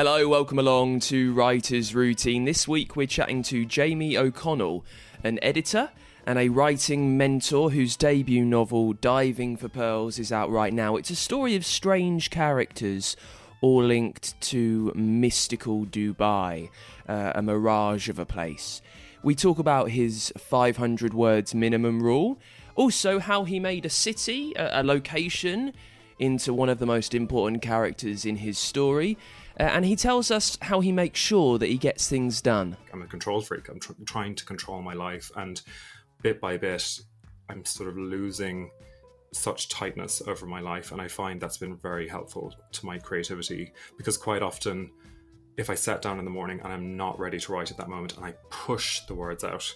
Hello, welcome along to Writer's Routine. This week we're chatting to Jamie O'Connell, an editor and a writing mentor whose debut novel, Diving for Pearls, is out right now. It's a story of strange characters, all linked to mystical Dubai, a mirage of a place. We talk about his 500 words minimum rule, also how he made a city, a location, into one of the most important characters in his story, and he tells us how he makes sure that he gets things done. I'm a control freak. I'm trying to control my life, and bit by bit, I'm sort of losing such tightness over my life, and I find that's been very helpful to my creativity, because quite often, if I sat down in the morning and I'm not ready to write at that moment, and I push the words out,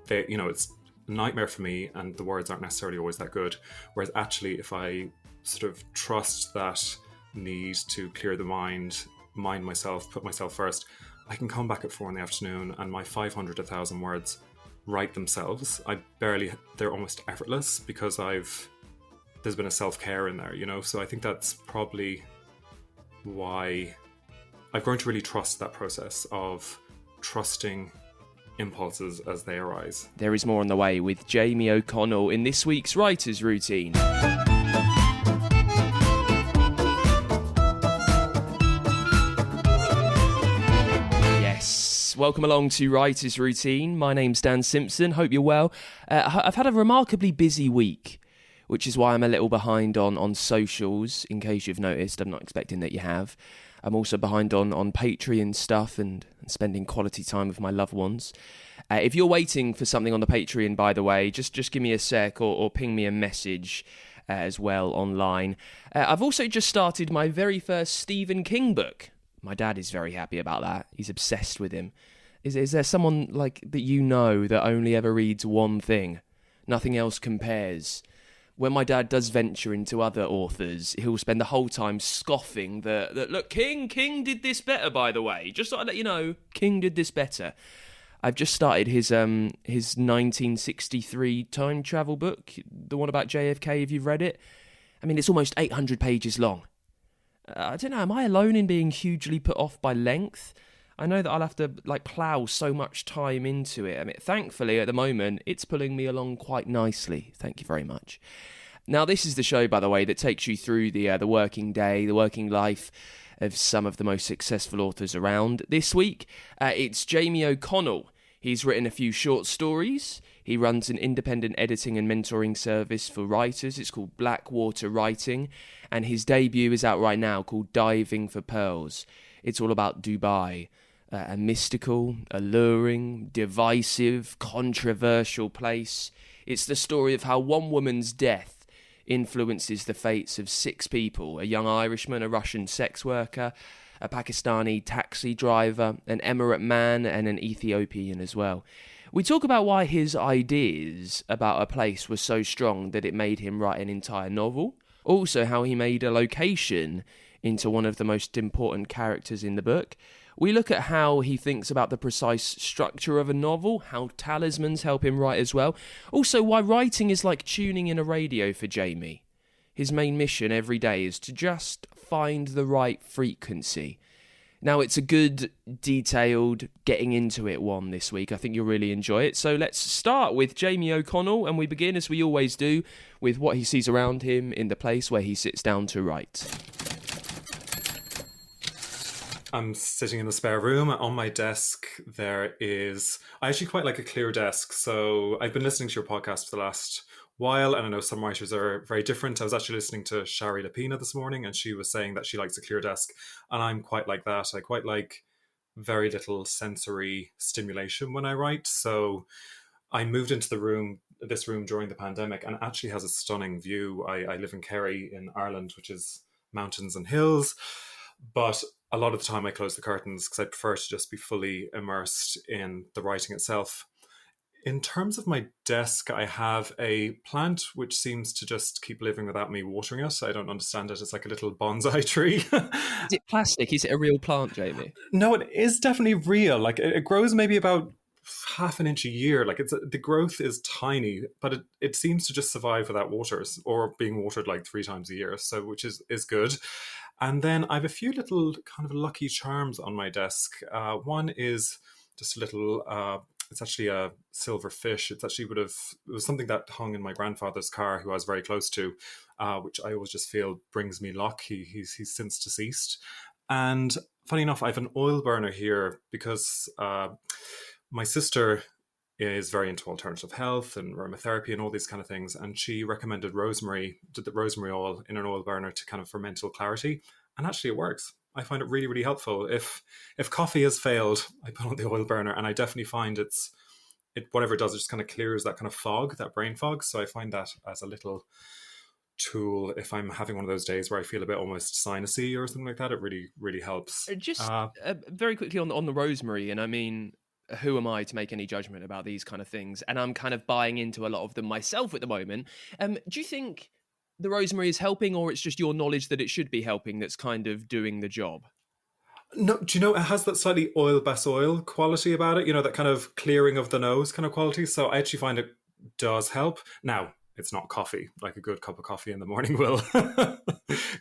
it's a nightmare for me, and the words aren't necessarily always that good. Whereas actually, if I sort of trust that need to clear the mind myself, put myself first, I can come back at 4 PM and my 500, 1,000 words write themselves. They're almost effortless because there's been a self-care in there, so I think that's probably why I've grown to really trust that process of trusting impulses as they arise. There is more on the way with Jamie O'Connell in this week's Writer's Routine. Welcome along to Writer's Routine. My name's Dan Simpson. Hope you're well. I've had a remarkably busy week, which is why I'm a little behind on socials, in case you've noticed. I'm not expecting that you have. I'm also behind on Patreon stuff and spending quality time with my loved ones. If you're waiting for something on the Patreon, by the way, just give me a sec or ping me a message as well online. I've also just started my very first Stephen King book. My dad is very happy about that. He's obsessed with him. Is there someone like that that only ever reads one thing? Nothing else compares. When my dad does venture into other authors, he'll spend the whole time scoffing that look, King did this better, by the way. Just thought I'd let you know, King did this better. I've just started his 1963 time travel book, the one about JFK, if you've read it. I mean, it's almost 800 pages long. I don't know, am I alone in being hugely put off by length? I know that I'll have to plough so much time into it. I mean, thankfully, at the moment, it's pulling me along quite nicely. Thank you very much. Now, this is the show, by the way, that takes you through the working day, the working life of some of the most successful authors around. This week, it's Jamie O'Connell. He's written a few short stories. He runs an independent editing and mentoring service for writers. It's called Blackwater Writing, and his debut is out right now called Diving for Pearls. It's all about Dubai, a mystical, alluring, divisive, controversial place. It's the story of how one woman's death influences the fates of 6 people: a young Irishman, a Russian sex worker, a Pakistani taxi driver, an Emirate man, and an Ethiopian as well. We talk about why his ideas about a place were so strong that it made him write an entire novel. Also, how he made a location into one of the most important characters in the book. We look at how he thinks about the precise structure of a novel, how talismans help him write as well. Also, why writing is like tuning in a radio for Jamie. His main mission every day is to just find the right frequency. Now, it's a good, detailed, getting into it one this week. I think you'll really enjoy it. So let's start with Jamie O'Connell, and we begin, as we always do, with what he sees around him in the place where he sits down to write. I'm sitting in the spare room. On my desk, I actually quite like a clear desk. So I've been listening to your podcast for the last while, and I know some writers are very different. I was actually listening to Shari Lapina this morning, and she was saying that she likes a clear desk, and I'm quite like that. I quite like very little sensory stimulation when I write. So I moved into this room during the pandemic, and it actually has a stunning view. I live in Kerry in Ireland, which is mountains and hills, but a lot of the time I close the curtains because I prefer to just be fully immersed in the writing itself. In terms of my desk, I have a plant which seems to just keep living without me watering it. I don't understand it. It's like a little bonsai tree. Is it plastic? Is it a real plant, Jamie? No, it is definitely real. Like it grows maybe about half an inch a year. Like the growth is tiny, but it seems to just survive without water or being watered like 3 times a year. So which is good. And then I have a few little kind of lucky charms on my desk. One is just a little. It's actually a silver fish. It was something that hung in my grandfather's car, who I was very close to, which I always just feel brings me luck. He's since deceased, and funny enough, I have an oil burner here because my sister is very into alternative health and aromatherapy and all these kind of things. And she recommended did the rosemary oil in an oil burner to kind of for mental clarity. And actually it works. I find it really, really helpful. If coffee has failed, I put on the oil burner and I definitely find it whatever it does, it just kind of clears that kind of fog, that brain fog. So I find that as a little tool if I'm having one of those days where I feel a bit almost sinusy or something like that. It really, really helps. Just very quickly on the rosemary, and I mean, who am I to make any judgment about these kind of things? And I'm kind of buying into a lot of them myself at the moment. Do you think the rosemary is helping, or it's just your knowledge that it should be helping that's kind of doing the job? No, do you know it has that slightly oil bas oil quality about it? You know, that kind of clearing of the nose kind of quality. So I actually find it does help. Now, it's not coffee. Like a good cup of coffee in the morning will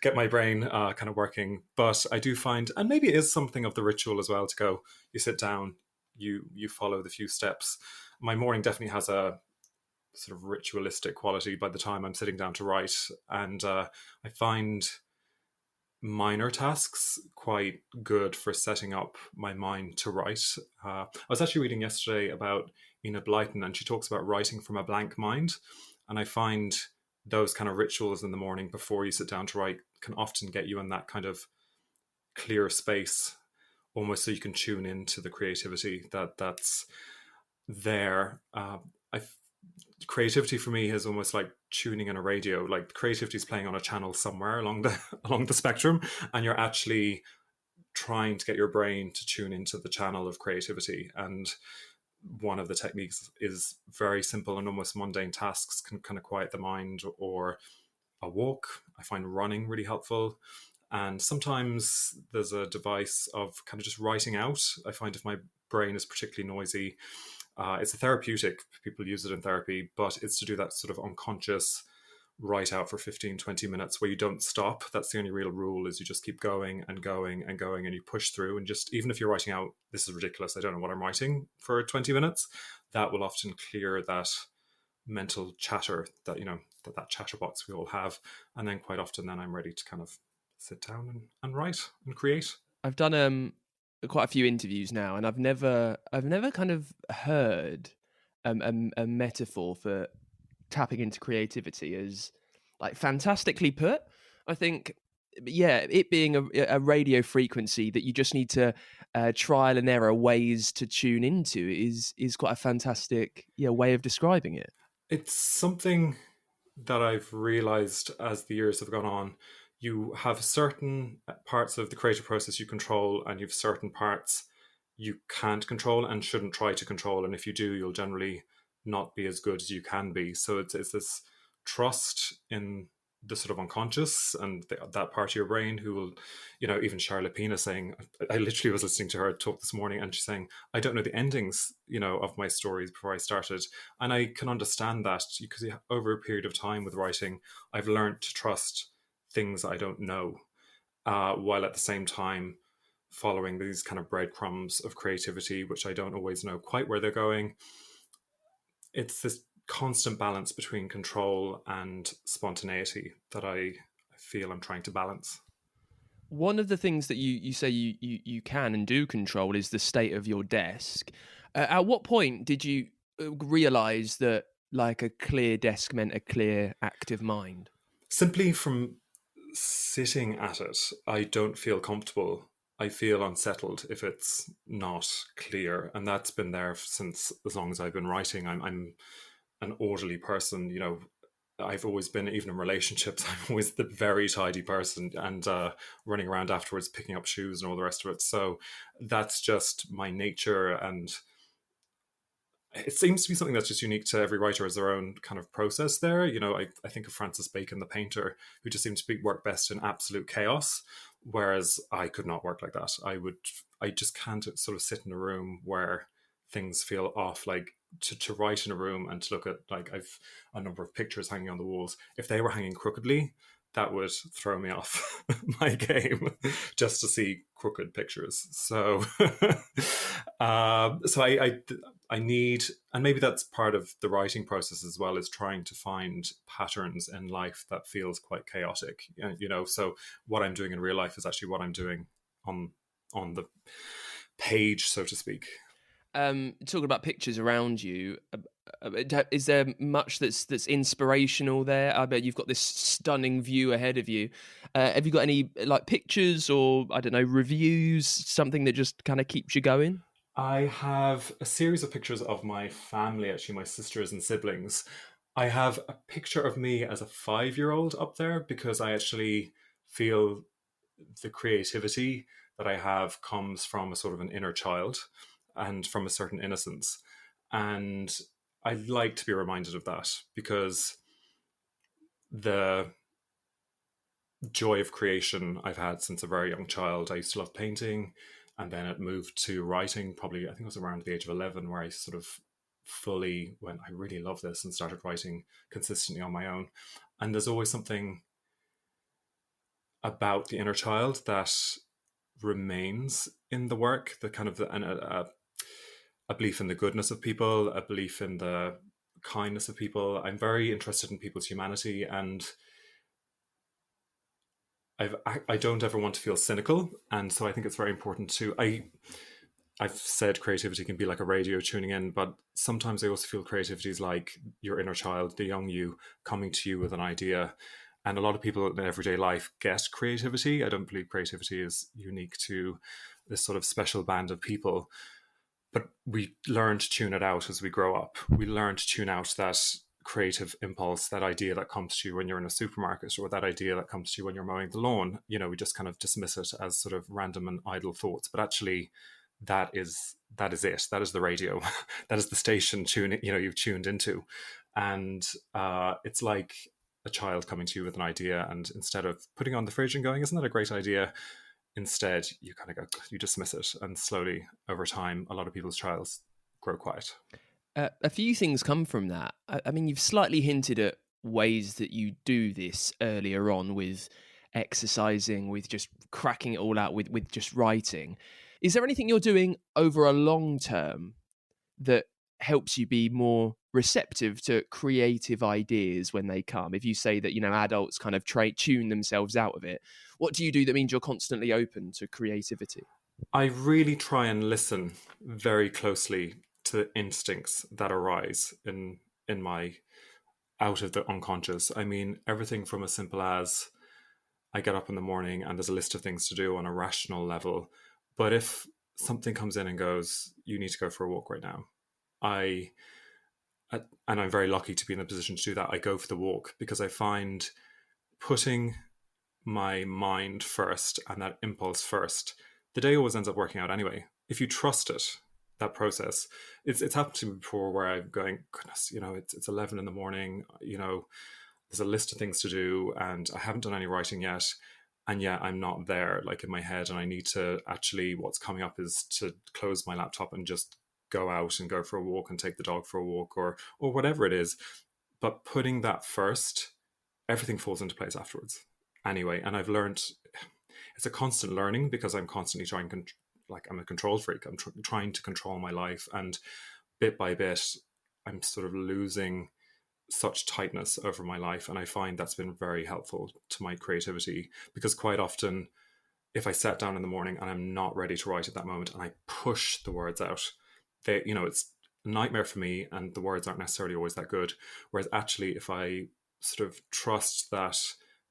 get my brain kind of working. But I do find, and maybe it is something of the ritual as well, to go, you sit down, you follow the few steps. My morning definitely has a sort of ritualistic quality by the time I'm sitting down to write. And I find minor tasks quite good for setting up my mind to write. I was actually reading yesterday about Enid Blyton, and she talks about writing from a blank mind. And I find those kind of rituals in the morning before you sit down to write can often get you in that kind of clear space, almost so you can tune into the creativity that's there. Creativity for me is almost like tuning in a radio. Like creativity is playing on a channel somewhere along the along the spectrum, and you're actually trying to get your brain to tune into the channel of creativity. And one of the techniques is very simple and almost mundane tasks can kind of quiet the mind, or a walk. I find running really helpful. And sometimes there's a device of kind of just writing out. I find if my brain is particularly noisy, it's a therapeutic. People use it in therapy, but it's to do that sort of unconscious write out for 15, 20 minutes where you don't stop. That's the only real rule, is you just keep going and going and going, and you push through. And just, even if you're writing out, this is ridiculous, I don't know what I'm writing, for 20 minutes, that will often clear that mental chatter that, that chatterbox we all have. And then quite often then I'm ready to kind of sit down and write and create. I've done quite a few interviews now, and I've never kind of heard a metaphor for tapping into creativity as like fantastically put. I think, yeah, it being a radio frequency that you just need to trial and error ways to tune into is quite a fantastic way of describing it. It's something that I've realized as the years have gone on. You have certain parts of the creative process you control, and you have certain parts you can't control and shouldn't try to control. And if you do, you'll generally not be as good as you can be. So it's this trust in the sort of unconscious and that part of your brain who will, even Charlotte Pina saying, I literally was listening to her talk this morning, and she's saying, I don't know the endings, of my stories before I started. And I can understand that, because over a period of time with writing, I've learned to trust things I don't know, while at the same time following these kind of breadcrumbs of creativity, which I don't always know quite where they're going. It's this constant balance between control and spontaneity that I feel I'm trying to balance. One of the things that you say you can and do control is the state of your desk. At what point did you realize that like a clear desk meant a clear, active mind? Simply from sitting at it, I don't feel comfortable. I feel unsettled if it's not clear. And that's been there since as long as I've been writing. I'm an orderly person, I've always been, even in relationships, I'm always the very tidy person, and running around afterwards picking up shoes and all the rest of it. So that's just my nature, and it seems to be something that's just unique to every writer, as their own kind of process there. I think of Francis Bacon, the painter, who just seemed to work best in absolute chaos, whereas I could not work like that. I just can't sort of sit in a room where things feel off. Like to write in a room and to look at, like, I've a number of pictures hanging on the walls. If they were hanging crookedly, that would throw me off my game just to see crooked pictures. So, I need, and maybe that's part of the writing process as well, is trying to find patterns in life that feels quite chaotic. So what I'm doing in real life is actually what I'm doing on the page, so to speak. Talking about pictures around you, is there much that's inspirational there? I bet you've got this stunning view ahead of you. Have you got any like pictures or I don't know reviews, something that just kind of keeps you going? I have a series of pictures of my family, actually, my sisters and siblings. I have a picture of me as a 5-year-old up there because I actually feel the creativity that I have comes from a sort of an inner child and from a certain innocence. And I like to be reminded of that because the joy of creation I've had since a very young child. I used to love painting, and then it moved to writing. Probably, I think it was around the age of 11 where I sort of fully went, I really love this, and started writing consistently on my own. And there's always something about the inner child that remains in the work, the kind of a belief in the goodness of people, a belief in the kindness of people. I'm very interested in people's humanity, and I don't ever want to feel cynical, and so I think it's very important to. I've said creativity can be like a radio tuning in, but sometimes I also feel creativity is like your inner child, the young you, coming to you with an idea. And a lot of people in everyday life get creativity. I don't believe creativity is unique to this sort of special band of people, but we learn to tune it out as we grow up. We learn to tune out that creative impulse, that idea that comes to you when you're in a supermarket, or that idea that comes to you when you're mowing the lawn. We just kind of dismiss it as sort of random and idle thoughts, but actually that is it. That is the radio. That is the station tuning you've tuned into. And it's like a child coming to you with an idea, and instead of putting on the fridge and going, isn't that a great idea, instead you kind of go, you dismiss it, and slowly over time a lot of people's childs grow quiet. A few things come from that. I mean, you've slightly hinted at ways that you do this earlier on with exercising, with just cracking it all out, with just writing. Is there anything you're doing over a long term that helps you be more receptive to creative ideas when they come? If you say that, adults kind of tune themselves out of it, what do you do that means you're constantly open to creativity? I really try and listen very closely to the instincts that arise in my out of the unconscious. I mean, everything from as simple as I get up in the morning and there's a list of things to do on a rational level. But if something comes in and goes, you need to go for a walk right now, and I'm very lucky to be in a position to do that, I go for the walk because I find putting my mind first and that impulse first, the day always ends up working out anyway. If you trust it, that process, it's happened to me before where I'm going, goodness, it's 11 in the morning, there's a list of things to do and I haven't done any writing yet. And yet I'm not there, like in my head, and I need to actually, what's coming up is to close my laptop and just go out and go for a walk and take the dog for a walk or whatever it is. But putting that first, everything falls into place afterwards anyway. And I've learned, it's a constant learning because I'm constantly trying, I'm a control freak. I'm trying to control my life, and bit by bit I'm sort of losing such tightness over my life, and I find that's been very helpful to my creativity, because quite often if I sat down in the morning and I'm not ready to write at that moment and I push the words out, it's a nightmare for me, and the words aren't necessarily always that good. Whereas actually if I sort of trust that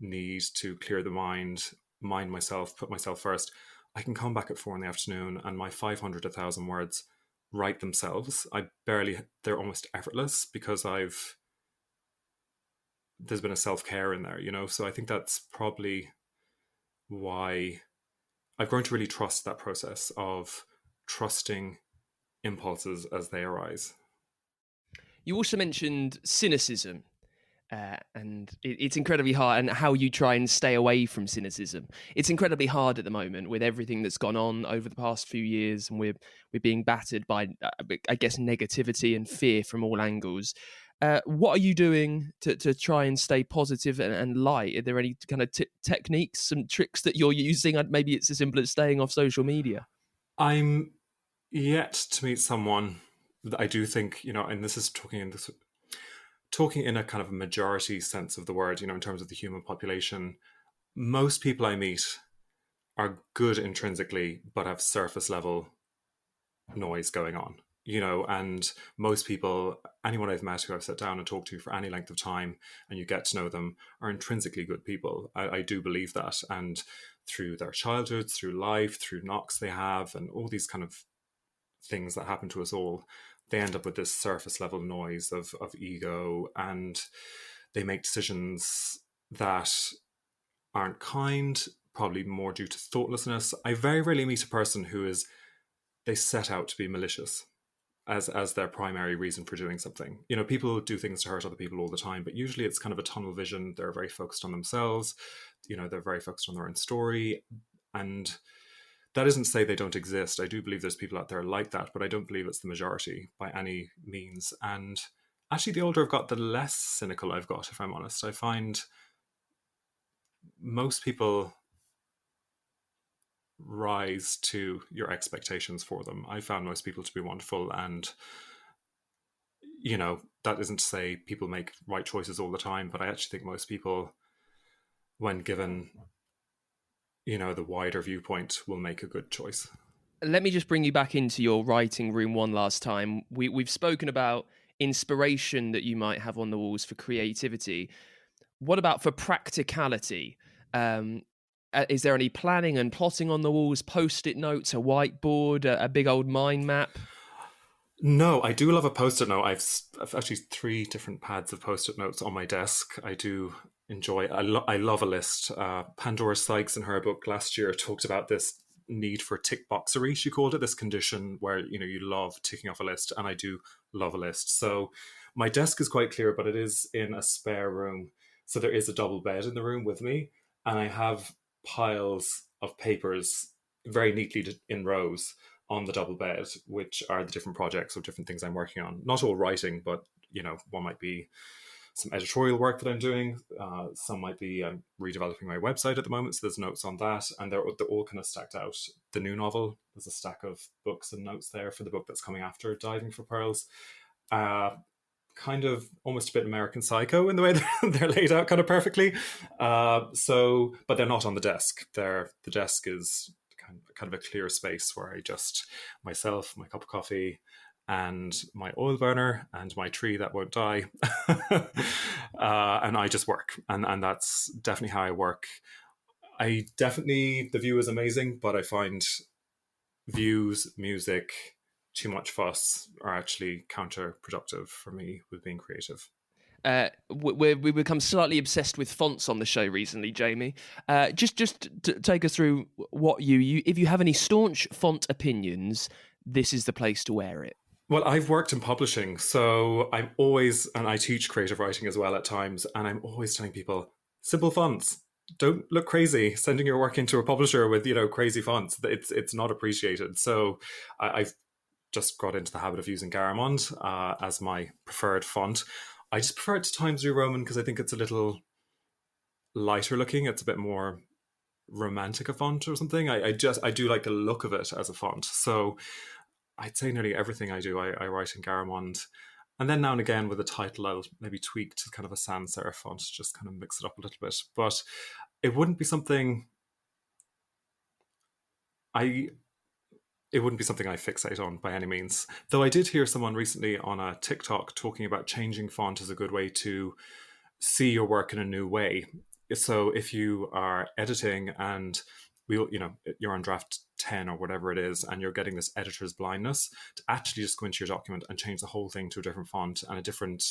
need to clear the mind myself, put myself first, I can come back at 4 p.m. and my 500 to 1,000 words write themselves. They're almost effortless because there's been a self-care in there, so I think that's probably why I've grown to really trust that process of trusting impulses as they arise. You also mentioned cynicism, and it's incredibly hard, and how you try and stay away from cynicism. It's incredibly hard at the moment with everything that's gone on over the past few years, and we're being battered by, I guess, negativity and fear from all angles. What are you doing to try and stay positive and light? Are there any kind of techniques, some tricks that you're using? Maybe it's as simple as staying off social media. I'm yet to meet someone that I do think, and this is talking in a kind of majority sense of the word, in terms of the human population. Most people I meet are good intrinsically, but have surface level noise going on, and most people, anyone I've met who I've sat down and talked to for any length of time and you get to know them, are intrinsically good people. I do believe that. And through their childhoods, through life, through knocks they have, and all these kind of things that happen to us all, they end up with this surface level noise of ego, and they make decisions that aren't kind, probably more due to thoughtlessness. I very rarely meet a person who they set out to be malicious as their primary reason for doing something. People do things to hurt other people all the time, but usually it's kind of a tunnel vision. They're very focused on themselves. They're very focused on their own story. And that isn't to say they don't exist. I do believe there's people out there like that, but I don't believe it's the majority by any means. And actually, the older I've got, the less cynical I've got, if I'm honest. I find most people rise to your expectations for them. I found most people to be wonderful, and that isn't to say people make right choices all the time, but I actually think most people, when given the wider viewpoint, will make a good choice. Let me just bring you back into your writing room one last time. We've spoken about inspiration that you might have on the walls for creativity. What about for practicality? Is there any planning and plotting on the walls, post-it notes, a whiteboard, a big old mind map? No, I do love a post-it note. I've actually 3 different pads of post-it notes on my desk. I do enjoy. I love a list. Pandora Sykes, in her book last year, talked about this need for tick boxery. She called it, this condition where you love ticking off a list, and I do love a list. So my desk is quite clear, but it is in a spare room. So there is a double bed in the room with me, and I have piles of papers very neatly in rows on the double bed, which are the different projects or different things I'm working on. Not all writing, but one might be some editorial work that I'm doing. Some might be I'm redeveloping my website at the moment, so there's notes on that, and they're all kind of stacked out. The new novel, there's a stack of books and notes there for the book that's coming after, Diving for Pearls. Kind of almost a bit American Psycho in the way they're laid out kind of perfectly. But they're not on the desk. The desk is kind of a clear space where I just, myself, my cup of coffee, and my oil burner, and my tree that won't die. And I just work. And that's definitely how I work. The view is amazing, but I find views, music, too much fuss are actually counterproductive for me with being creative. We become slightly obsessed with fonts on the show recently, Jamie. Just to take us through what if you have any staunch font opinions, this is the place to wear it. Well, I've worked in publishing, so I'm always, and I teach creative writing as well at times, and I'm always telling people, simple fonts. Don't look crazy sending your work into a publisher with, crazy fonts. It's not appreciated. So I've just got into the habit of using Garamond as my preferred font. I just prefer it to Times New Roman because I think it's a little lighter looking. It's a bit more romantic a font or something. I do like the look of it as a font. So I'd say nearly everything I do, I write in Garamond. And then now and again with a title, I'll maybe tweak to kind of a sans serif font, just kind of mix it up a little bit. But it wouldn't be something I fixate on by any means. Though I did hear someone recently on a TikTok talking about changing font as a good way to see your work in a new way. So if you are editing and you're on draft 10 or whatever it is, and you're getting this editor's blindness, to actually just go into your document and change the whole thing to a different font and a different,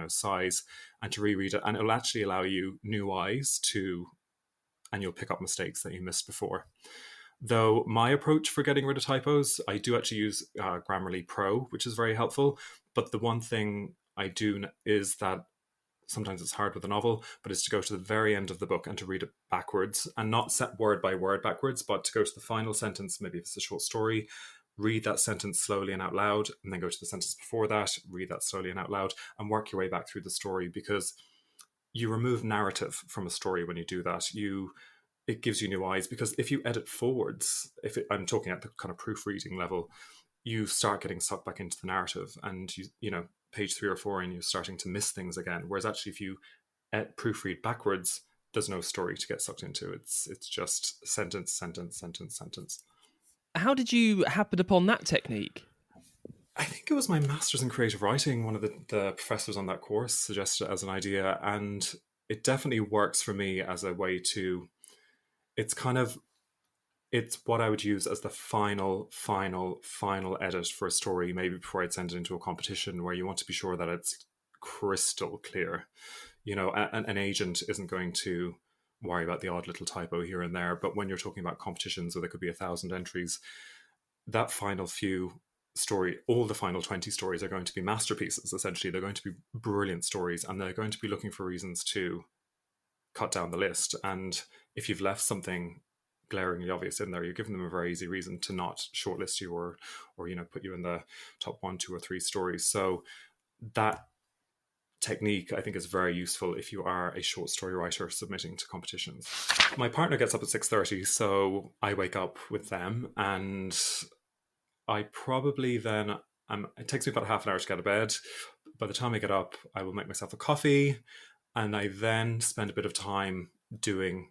size, and to reread it. And it'll actually allow you new eyes and you'll pick up mistakes that you missed before. Though my approach for getting rid of typos, I do actually use Grammarly Pro, which is very helpful. But the one thing I do is that sometimes it's hard with a novel, but is to go to the very end of the book and to read it backwards, and not set word by word backwards, but to go to the final sentence, maybe if it's a short story, read that sentence slowly and out loud, and then go to the sentence before that, read that slowly and out loud, and work your way back through the story, because you remove narrative from a story when you do that. It gives you new eyes, because if you edit forwards, I'm talking at the kind of proofreading level, you start getting sucked back into the narrative, and page 3 or 4, and you're starting to miss things again. Whereas actually, if you proofread backwards, there's no story to get sucked into. It's just sentence, sentence, sentence, sentence. How did you happen upon that technique? I think it was my master's in creative writing. One of the professors on that course suggested it as an idea, and it definitely works for me as a way to. It's what I would use as the final edit for a story, maybe before I'd send it into a competition, where you want to be sure that it's crystal clear. An agent isn't going to worry about the odd little typo here and there, but when you're talking about competitions where there could be 1,000 entries, that final few story, all the final 20 stories are going to be masterpieces. Essentially, they're going to be brilliant stories, and they're going to be looking for reasons to cut down the list. And if you've left something glaringly obvious in there, you're giving them a very easy reason to not shortlist you or put you in the top 1, 2, or 3 stories. So that technique, I think, is very useful if you are a short story writer submitting to competitions. My partner gets up at 6:30, so I wake up with them, and I probably then it takes me about half an hour to get out of bed. By the time I get up, I will make myself a coffee, and I then spend a bit of time doing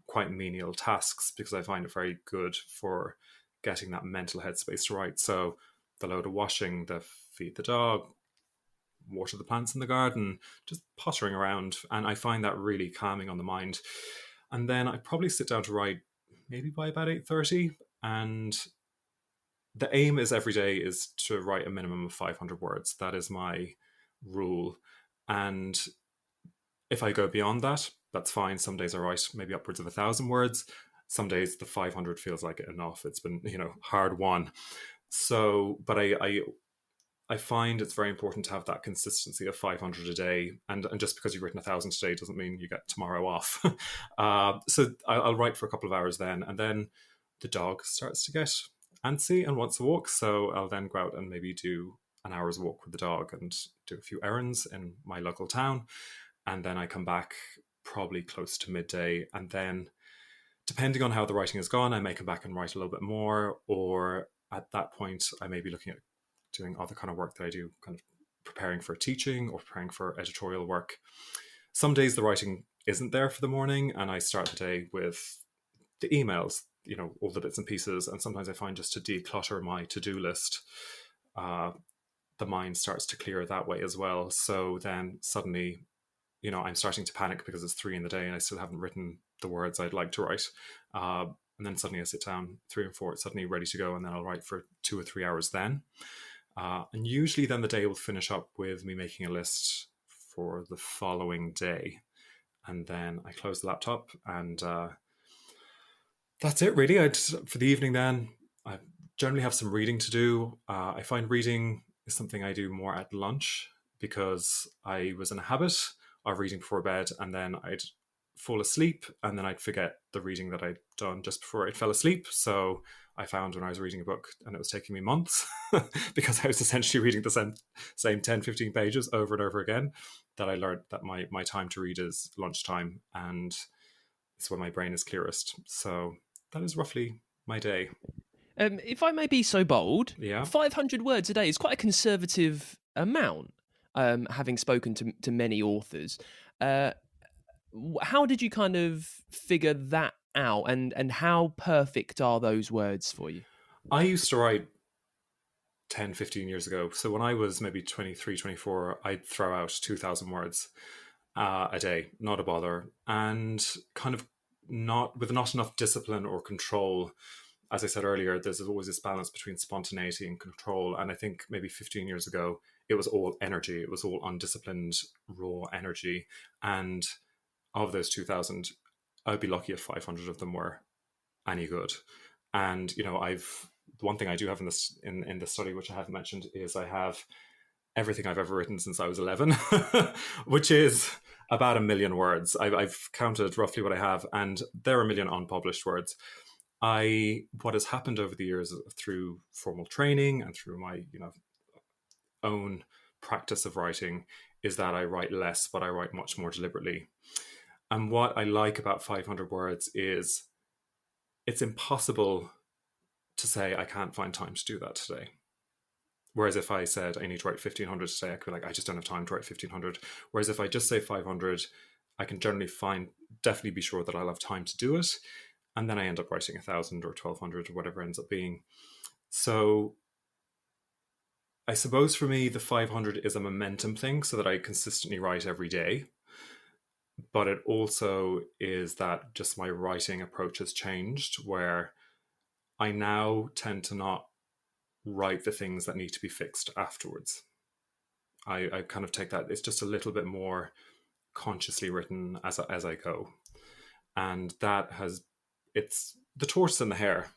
quite menial tasks, because I find it very good for getting that mental headspace to write. So the load of washing, the feed the dog, water the plants in the garden, just pottering around, and I find that really calming on the mind. And then I probably sit down to write maybe by about 8:30, and the aim is every day is to write a minimum of 500 words. That is my rule. And if I go beyond that, that's fine. Some days I write maybe upwards of 1,000 words. Some days the 500 feels like enough. It's been, hard won. So, but I find it's very important to have that consistency of 500 a day. And just because you've written 1,000 today doesn't mean you get tomorrow off. So I'll write for a couple of hours then. And then the dog starts to get antsy and wants a walk. So I'll then go out and maybe do an hour's walk with the dog and do a few errands in my local town. And then I come back probably close to midday. And then, depending on how the writing has gone, I may come back and write a little bit more. Or at that point, I may be looking at doing other kind of work that I do, kind of preparing for teaching or preparing for editorial work. Some days the writing isn't there for the morning, and I start the day with the emails, all the bits and pieces. And sometimes I find just to declutter my to-do list, the mind starts to clear that way as well. So then suddenly, I'm starting to panic because it's 3 a.m. and I still haven't written the words I'd like to write. And then suddenly I sit down 3 and 4, it's suddenly ready to go. And then I'll write for 2 or 3 hours then. And usually then the day will finish up with me making a list for the following day. And then I close the laptop, and that's it really. For the evening then, I generally have some reading to do. I find reading is something I do more at lunch, because I was in a habit of reading before bed, and then I'd fall asleep, and then I'd forget the reading that I'd done just before I fell asleep. So I found when I was reading a book, and it was taking me months because I was essentially reading the same 10, 15 pages over and over again, that I learned that my time to read is lunchtime, and it's when my brain is clearest. So that is roughly my day. If I may be so bold, Yeah. 500 words a day is quite a conservative amount, having spoken to many authors. How did you kind of figure that out, and how perfect are those words for you? I used to write 10, 15 years ago. So when I was maybe 23, 24, I'd throw out 2,000 words a day, not a bother. And kind of not enough discipline or control. As I said earlier, there's always this balance between spontaneity and control. And I think maybe 15 years ago, it was all energy. It was all undisciplined, raw energy. And of those 2,000, I'd be lucky if 500 of them were any good. And, one thing I do have in the study, which I haven't mentioned, is I have everything I've ever written since I was 11, which is about 1 million words. I've counted roughly what I have, and there are 1 million unpublished words. What has happened over the years through formal training and through my own practice of writing is that I write less, but I write much more deliberately. And what I like about 500 words is it's impossible to say I can't find time to do that today. Whereas if I said I need to write 1,500 today, I could be like, I just don't have time to write 1,500. Whereas if I just say 500, I can generally definitely be sure that I'll have time to do it. And then I end up writing 1,000 or 1,200 or whatever ends up being. So I suppose for me, the 500 is a momentum thing so that I consistently write every day. But it also is that just my writing approach has changed, where I now tend to not write the things that need to be fixed afterwards. I kind of take that, it's just a little bit more consciously written as I go. And that has, it's the tortoise and the hare.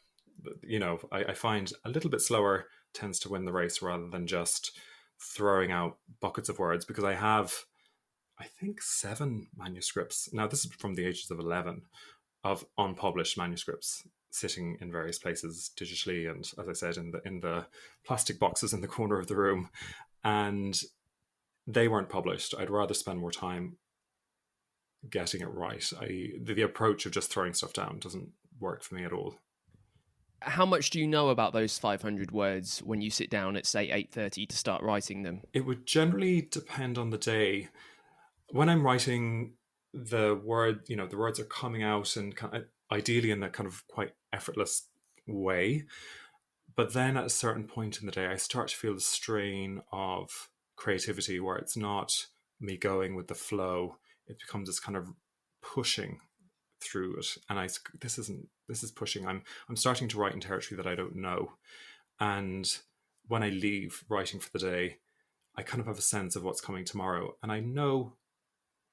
I find a little bit slower tends to win the race rather than just throwing out buckets of words, because I have, I think, 7 manuscripts. Now, this is from the ages of 11 of unpublished manuscripts sitting in various places digitally, and as I said, in the plastic boxes in the corner of the room, and they weren't published. I'd rather spend more time getting it right. The approach of just throwing stuff down doesn't work for me at all. How much do you know about those 500 words when you sit down at, say, 8:30 to start writing them? It would generally depend on the day. When I'm writing, the words are coming out and ideally in that kind of quite effortless way. But then at a certain point in the day, I start to feel the strain of creativity, where it's not me going with the flow. It becomes this kind of pushing through it, and this is pushing. I'm starting to write in territory that I don't know, and when I leave writing for the day, I kind of have a sense of what's coming tomorrow, and I know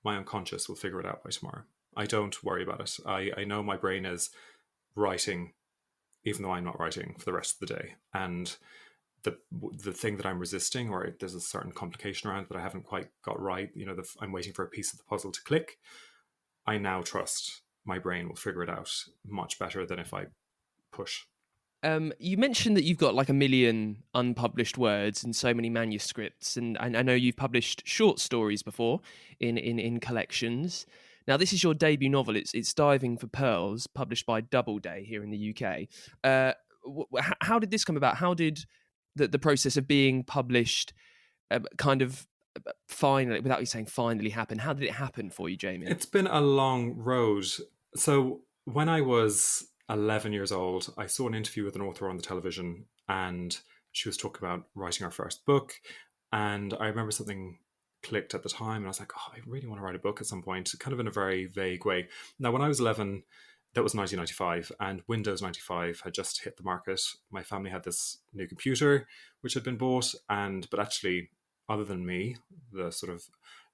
my unconscious will figure it out by tomorrow. I don't worry about it. I know my brain is writing, even though I'm not writing, for the rest of the day, and the thing that I'm resisting, or there's a certain complication around that I haven't quite got right. I'm waiting for a piece of the puzzle to click. I now trust my brain will figure it out much better than if I push. You mentioned that you've got like 1 million unpublished words and so many manuscripts, and I know you've published short stories before in collections. Now, this is your debut novel. It's Diving for Pearls, published by Doubleday here in the UK. How did this come about? How did the process of being published kind of finally, without you saying finally, happen? How did it happen for you, Jamie? It's been a long road. So when I was 11 years old, I saw an interview with an author on the television, and she was talking about writing her first book. And I remember something clicked at the time, and I was like, oh, I really want to write a book at some point, kind of in a very vague way. Now, when I was 11, that was 1995, and Windows 95 had just hit the market. My family had this new computer, which had been bought, but actually, other than me, the sort of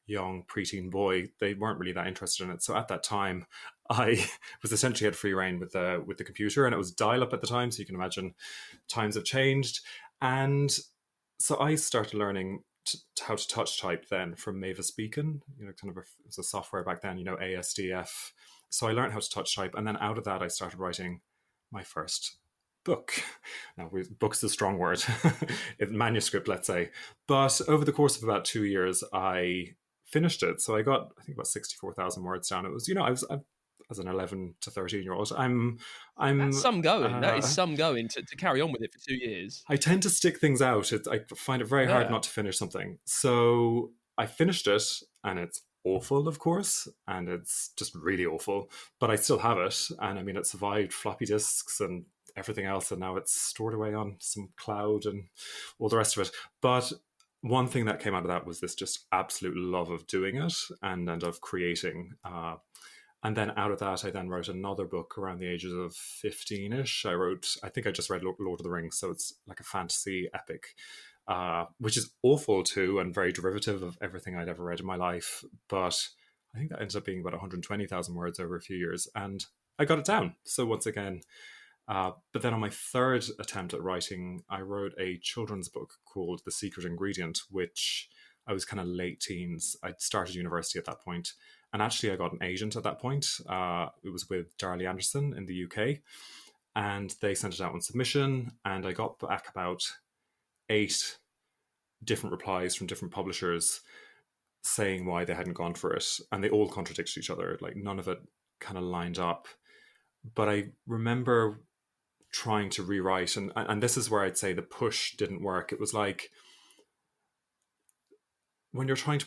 young preteen boy, they weren't really that interested in it. So at that time, I was essentially had free reign with the computer, and it was dial-up at the time. So you can imagine times have changed. And so I started learning how to touch type then from Mavis Beacon. It was a software back then, ASDF. So I learned how to touch type, and then out of that, I started writing my first book. Now, book's a strong word, manuscript, let's say. But over the course of about 2 years, I finished it. So I got, I think, about 64,000 words down. It was, I was as an 11 to 13-year-old. I'm. That's some going. That is some going to carry on with it for 2 years. I tend to stick things out. I find it very hard not to finish something. So I finished it, and it's awful, of course, and it's just really awful. But I still have it, and I mean, it survived floppy disks and everything else, and now it's stored away on some cloud and all the rest of it. But one thing that came out of that was this just absolute love of doing it and of creating. And then out of that, I then wrote another book around the ages of 15-ish. I think I just read Lord of the Rings, so it's like a fantasy epic, which is awful too and very derivative of everything I'd ever read in my life. But I think that ended up being about 120,000 words over a few years, and I got it down. So once again, but then on my third attempt at writing, I wrote a children's book called The Secret Ingredient, which I was kind of late teens. I'd started university at that point. And actually, I got an agent at that point. It was with Darley Anderson in the UK. and they sent it out on submission, and I got back about 8 different replies from different publishers saying why they hadn't gone for it, and they all contradicted each other. Like, none of it kind of lined up. But I remember trying to rewrite, and this is where I'd say the push didn't work. It was like, when you're trying to,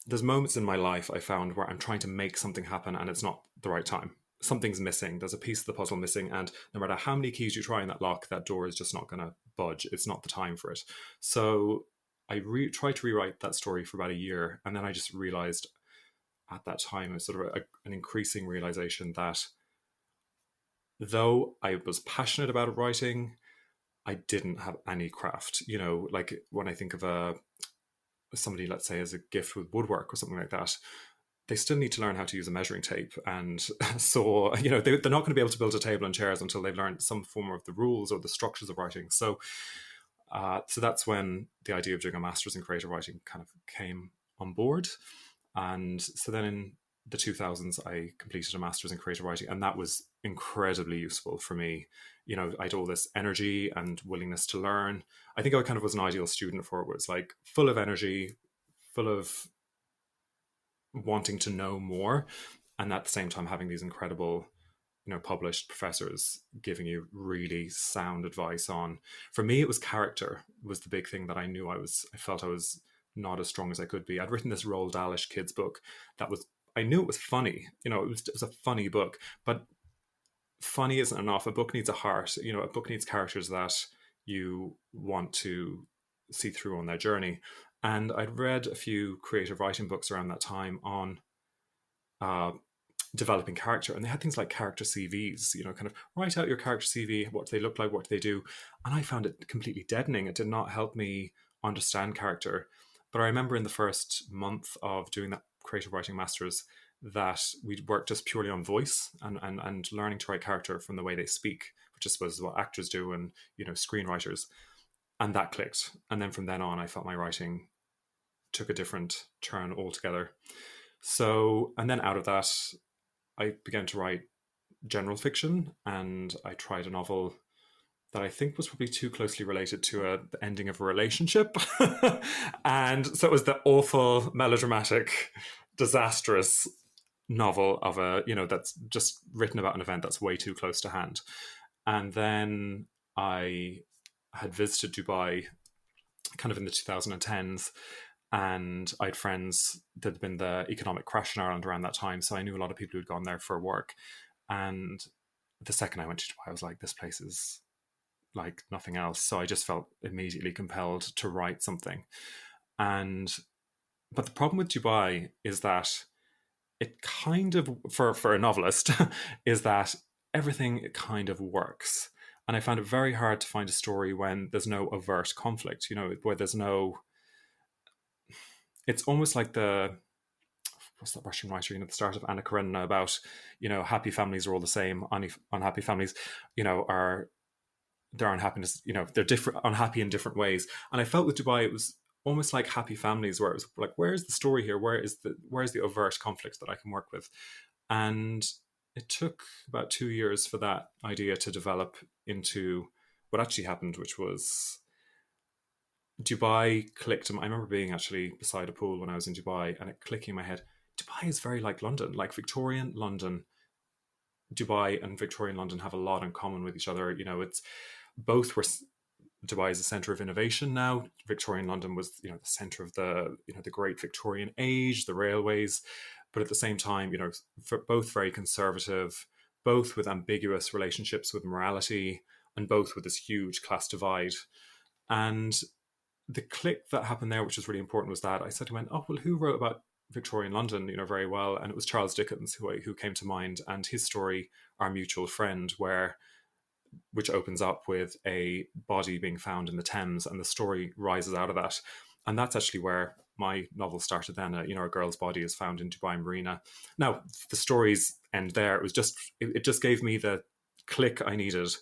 there's moments in my life I found where I'm trying to make something happen and it's not the right time. Something's missing. There's a piece of the puzzle missing, and no matter how many keys you try in that lock, that door is just not going to budge. It's not the time for it. So I tried to rewrite that story for about a year, and then I just realized at that time, it was sort of an increasing realization that though I was passionate about writing, I didn't have any craft. You know, like when I think of somebody, let's say, as a gift with woodwork or something like that, they still need to learn how to use a measuring tape and saw. You know, they're not going to be able to build a table and chairs until they've learned some form of the rules or the structures of writing. So that's when the idea of doing a master's in creative writing kind of came on board. And so then in the 2000s, I completed a master's in creative writing, and that was incredibly useful for me. You know, I had all this energy and willingness to learn. I think I kind of was an ideal student for it, where it's like full of energy, full of wanting to know more, and at the same time having these incredible, you know, published professors giving you really sound advice on. For me, it was character was the big thing that I knew I felt I was not as strong as I could be. I'd written this Roald Dahlish kids book that was, I knew it was funny. You know, it was a funny book, but funny isn't enough. A book needs a heart. You know, a book needs characters that you want to see through on their journey. And I'd read a few creative writing books around that time on developing character, and they had things like character CVs. You know, kind of write out your character CV, what do they look like, what do they do, and I found it completely deadening. It did not help me understand character. But I remember in the first month of doing that creative writing masters that we'd worked just purely on voice and learning to write character from the way they speak, which I suppose is what actors do and, you know, screenwriters. And that clicked. And then from then on, I felt my writing took a different turn altogether. So, and then out of that, I began to write general fiction, and I tried a novel that I think was probably too closely related to the ending of a relationship. And so it was the awful, melodramatic, disastrous novel of that's just written about an event that's way too close to hand. And then I had visited Dubai kind of in the 2010s, and I had friends that had been the economic crash in Ireland around that time. So I knew a lot of people who'd gone there for work. And the second I went to Dubai, I was like, this place is like nothing else. So I just felt immediately compelled to write something. But the problem with Dubai is that it kind of, for a novelist, is that everything kind of works. And I found it very hard to find a story when there's no overt conflict, you know, where there's no, it's almost like what's that Russian writer, you know, the start of Anna Karenina about, you know, happy families are all the same, unhappy families, you know, are their unhappiness, you know, they're different, unhappy in different ways. And I felt with Dubai, it was almost like happy families, where it was like, where's the story here? Where's the overt conflict that I can work with? And it took about 2 years for that idea to develop into what actually happened, which was Dubai clicked. I remember being actually beside a pool when I was in Dubai, and it clicking in my head, Dubai is very like London, like Victorian London. Dubai and Victorian London have a lot in common with each other. You know, it's both were. Dubai is a center of innovation now. Victorian London was, you know, the center of the, you know, the great Victorian age, the railways, but at the same time, you know, both very conservative, both with ambiguous relationships with morality, and both with this huge class divide. And the click that happened there, which was really important, was that I said to him, oh, well, who wrote about Victorian London, you know, very well? And it was Charles Dickens who came to mind, and his story, Our Mutual Friend, which opens up with a body being found in the Thames, and the story rises out of that. And that's actually where my novel started then. You know, a girl's body is found in Dubai Marina. Now, the stories end there. It just gave me the click I needed.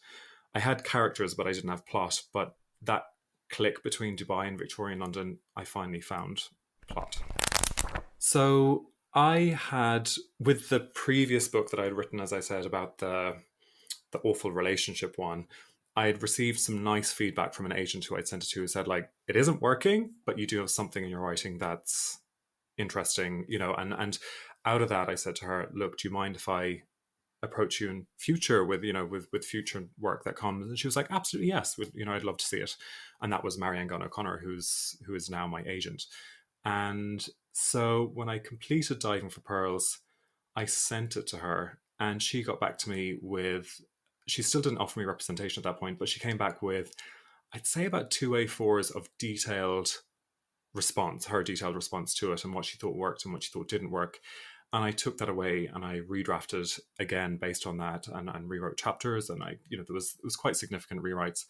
I had characters, but I didn't have plot. But that click between Dubai and Victorian London, I finally found plot. So I had, with the previous book that I had written, as I said, about the the awful relationship one, I had received some nice feedback from an agent who I'd sent it to, who said, like, it isn't working, but you do have something in your writing that's interesting, and out of that I said to her, look, do you mind if I approach you in future with with future work that comes? And she was like, absolutely, yes, I'd love to see it. And that was Marianne Gunn O'Connor, who is now my agent. And so when I completed Diving for Pearls, I sent it to her, and she got back to me with, she still didn't offer me representation at that point, but she came back with, I'd say, about 2 A4s of her detailed response to it, and what she thought worked and what she thought didn't work. And I took that away and I redrafted again based on that, and rewrote chapters, and it was quite significant rewrites.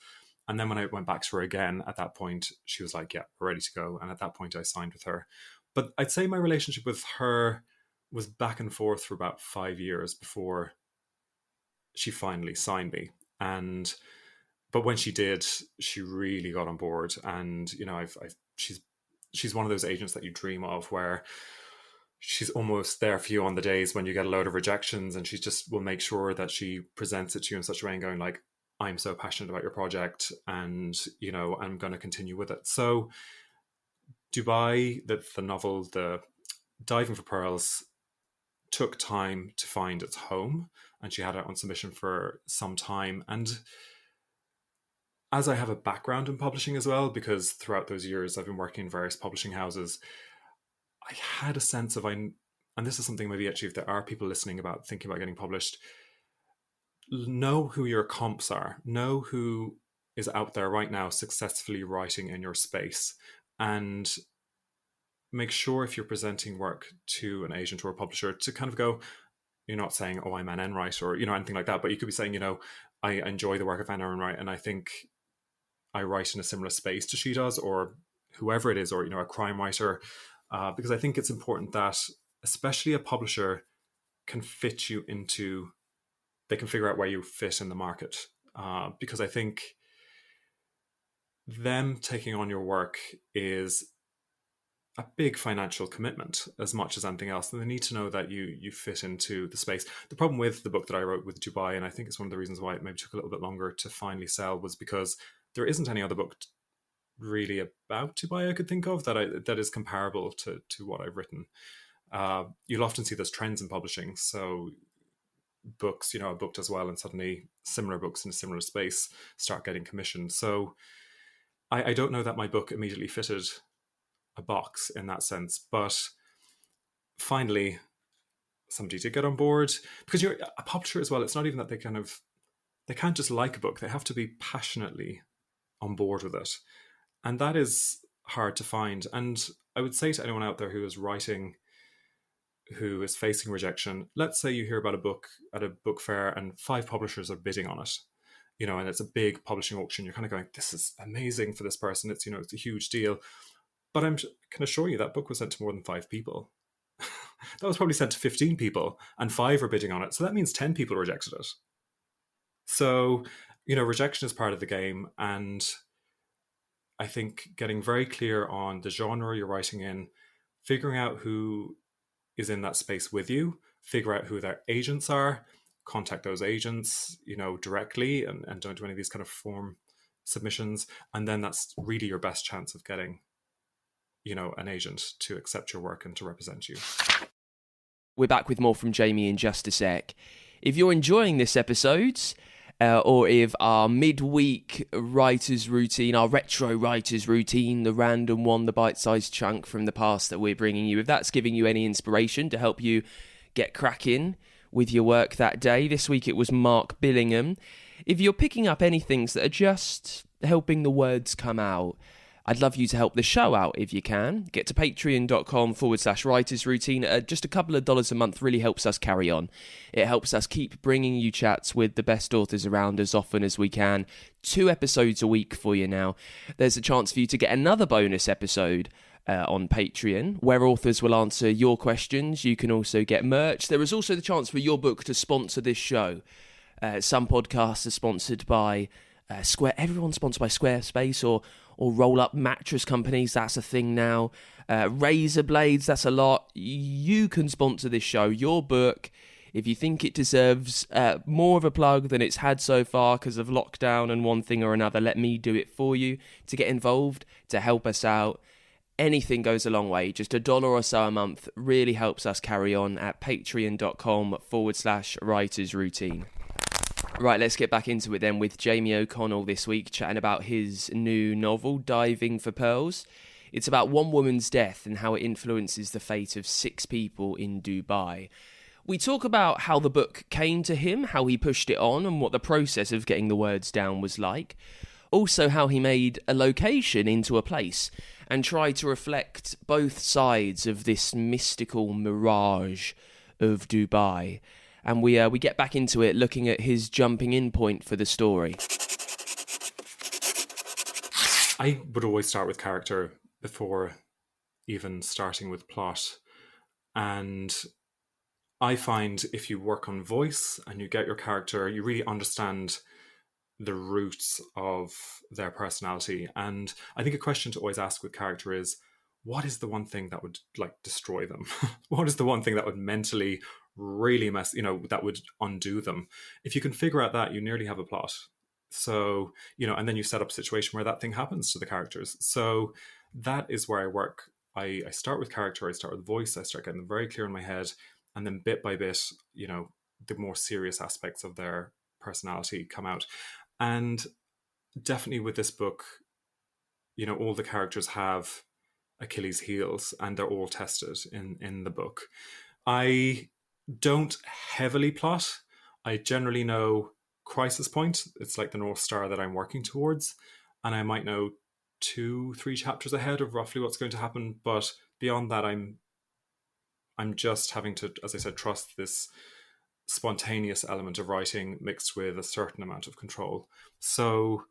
And then when I went back to her again, at that point, she was like, yeah, we're ready to go. And at that point, I signed with her. But I'd say my relationship with her was back and forth for about 5 years before she finally signed me. But when she did, she really got on board. And, she's one of those agents that you dream of, where she's almost there for you on the days when you get a load of rejections, and she just will make sure that she presents it to you in such a way and going like, I'm so passionate about your project, and I'm going to continue with it. So Dubai, the novel, the Diving for Pearls, took time to find its home, and she had it on submission for some time. And as I have a background in publishing as well, because throughout those years I've been working in various publishing houses, I had a sense of, and this is something maybe actually if there are people listening about thinking about getting published, know who your comps are, know who is out there right now successfully writing in your space, and make sure if you're presenting work to an agent or a publisher to kind of go, you're not saying, oh, I'm an Enright, or anything like that, but you could be saying, I enjoy the work of Anna Enright, and I think I write in a similar space to she does, or whoever it is, or a crime writer, because I think it's important that especially a publisher can fit you into, they can figure out where you fit in the market, because I think them taking on your work is a big financial commitment as much as anything else, and they need to know that you fit into the space. The problem with the book that I wrote with Dubai, and I think it's one of the reasons why it maybe took a little bit longer to finally sell, was because there isn't any other book really about Dubai I could think of that is comparable to what I've written. You'll often see those trends in publishing, so books, a book does well, and suddenly similar books in a similar space start getting commissioned. So I don't know that my book immediately fitted a box in that sense, but finally somebody did get on board, because you're a publisher as well. It's not even that they can't just like a book, they have to be passionately on board with it, and that is hard to find. And I would say to anyone out there who is writing, who is facing rejection, let's say you hear about a book at a book fair and 5 publishers are bidding on it, and it's a big publishing auction. You're kind of going, this is amazing for this person, it's it's a huge deal. But I can assure you that book was sent to more than 5 people. That was probably sent to 15 people, and 5 are bidding on it. So that means 10 people rejected it. So, rejection is part of the game. And I think getting very clear on the genre you're writing in, figuring out who is in that space with you, figure out who their agents are, contact those agents, directly, and don't do any of these kind of form submissions. And then that's really your best chance of getting an agent to accept your work and to represent you. We're back with more from Jamie in just a sec. If you're enjoying this episode, or if our midweek writers routine, our retro writers routine, the random one, the bite-sized chunk from the past that we're bringing you, if that's giving you any inspiration to help you get cracking with your work that day, this week it was Mark Billingham. If you're picking up any things that are just helping the words come out, I'd love you to help the show out if you can. Get to patreon.com/writers routine. Just a couple of dollars a month really helps us carry on. It helps us keep bringing you chats with the best authors around as often as we can. 2 episodes a week for you now. There's a chance for you to get another bonus episode on Patreon, where authors will answer your questions. You can also get merch. There is also the chance for your book to sponsor this show. Some podcasts are sponsored by everyone's sponsored by Squarespace or roll-up mattress companies. That's a thing now. Razor blades, that's a lot. You can sponsor this show. Your book If you think it deserves more of a plug than it's had so far because of lockdown and one thing or another, let me do it for you. To get involved, to help us out, anything goes a long way. Just $1 or so a month really helps us carry on at patreon.com/writers routine. Right, let's get back into it then with Jamie O'Connell this week, chatting about his new novel, Diving for Pearls. It's about one woman's death and how it influences the fate of 6 people in Dubai. We talk about how the book came to him, how he pushed it on, and what the process of getting the words down was like. Also how he made a location into a place and tried to reflect both sides of this mystical mirage of Dubai. And we get back into it looking at his jumping in point for the story. I would always start with character before even starting with plot. And I find if you work on voice and you get your character, you really understand the roots of their personality. And I think a question to always ask with character is, what is the one thing that would destroy them? What is the one thing that would mentally really that would undo them? If you can figure out that, you nearly have a plot. So, and then you set up a situation where that thing happens to the characters. So that is where I work. I start with character, I start with voice, I start getting them very clear in my head. And then bit by bit, the more serious aspects of their personality come out. And definitely with this book, all the characters have Achilles' heels and they're all tested in the book. I don't heavily plot. I generally know crisis point. It's like the North Star that I'm working towards. And I might know 2-3 chapters ahead of roughly what's going to happen. But beyond that, I'm just having to, as I said, trust this spontaneous element of writing mixed with a certain amount of control. So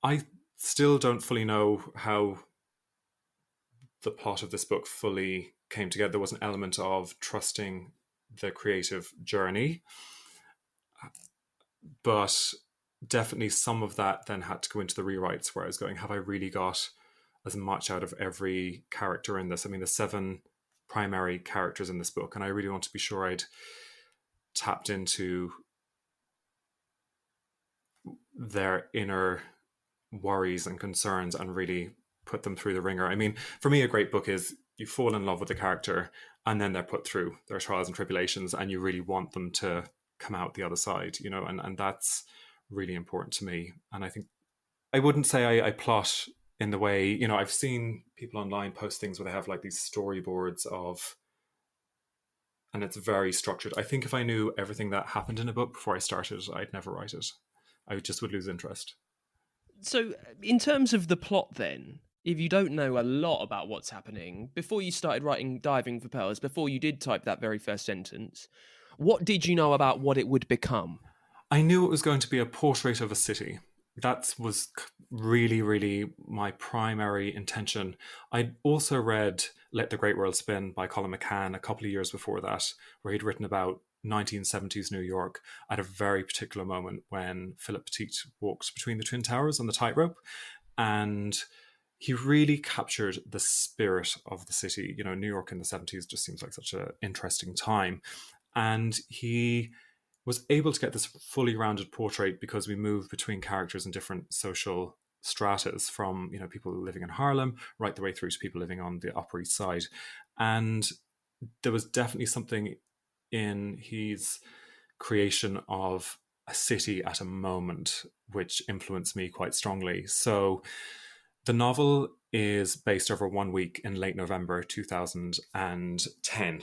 I still don't fully know how the plot of this book fully came together. There was an element of trusting the creative journey, but definitely some of that then had to go into the rewrites where I was going, have I really got as much out of every character in this? I mean, there's 7 primary characters in this book, and I really want to be sure I'd tapped into their inner worries and concerns and really put them through the ringer. I mean, for me, a great book is you fall in love with the character and then they're put through their trials and tribulations and you really want them to come out the other side, and that's really important to me. And I think I wouldn't say I plot in the way, I've seen people online post things where they have like these storyboards and it's very structured. I think if I knew everything that happened in a book before I started, I'd never write it. I just would lose interest. So, in terms of the plot then, if you don't know a lot about what's happening, before you started writing Diving for Pearls, before you did type that very first sentence, what did you know about what it would become? I knew it was going to be a portrait of a city. That was really, really my primary intention. I'd also read Let the Great World Spin by Colin McCann a couple of years before that, where he'd written about 1970s New York at a very particular moment when Philip Petit walked between the Twin Towers on the tightrope. And he really captured the spirit of the city. New York in the 70s just seems like such an interesting time. And he was able to get this fully rounded portrait because we move between characters in different social stratas, from people living in Harlem right the way through to people living on the Upper East Side. And there was definitely something in his creation of a city at a moment which influenced me quite strongly. So the novel is based over 1 week in late November 2010.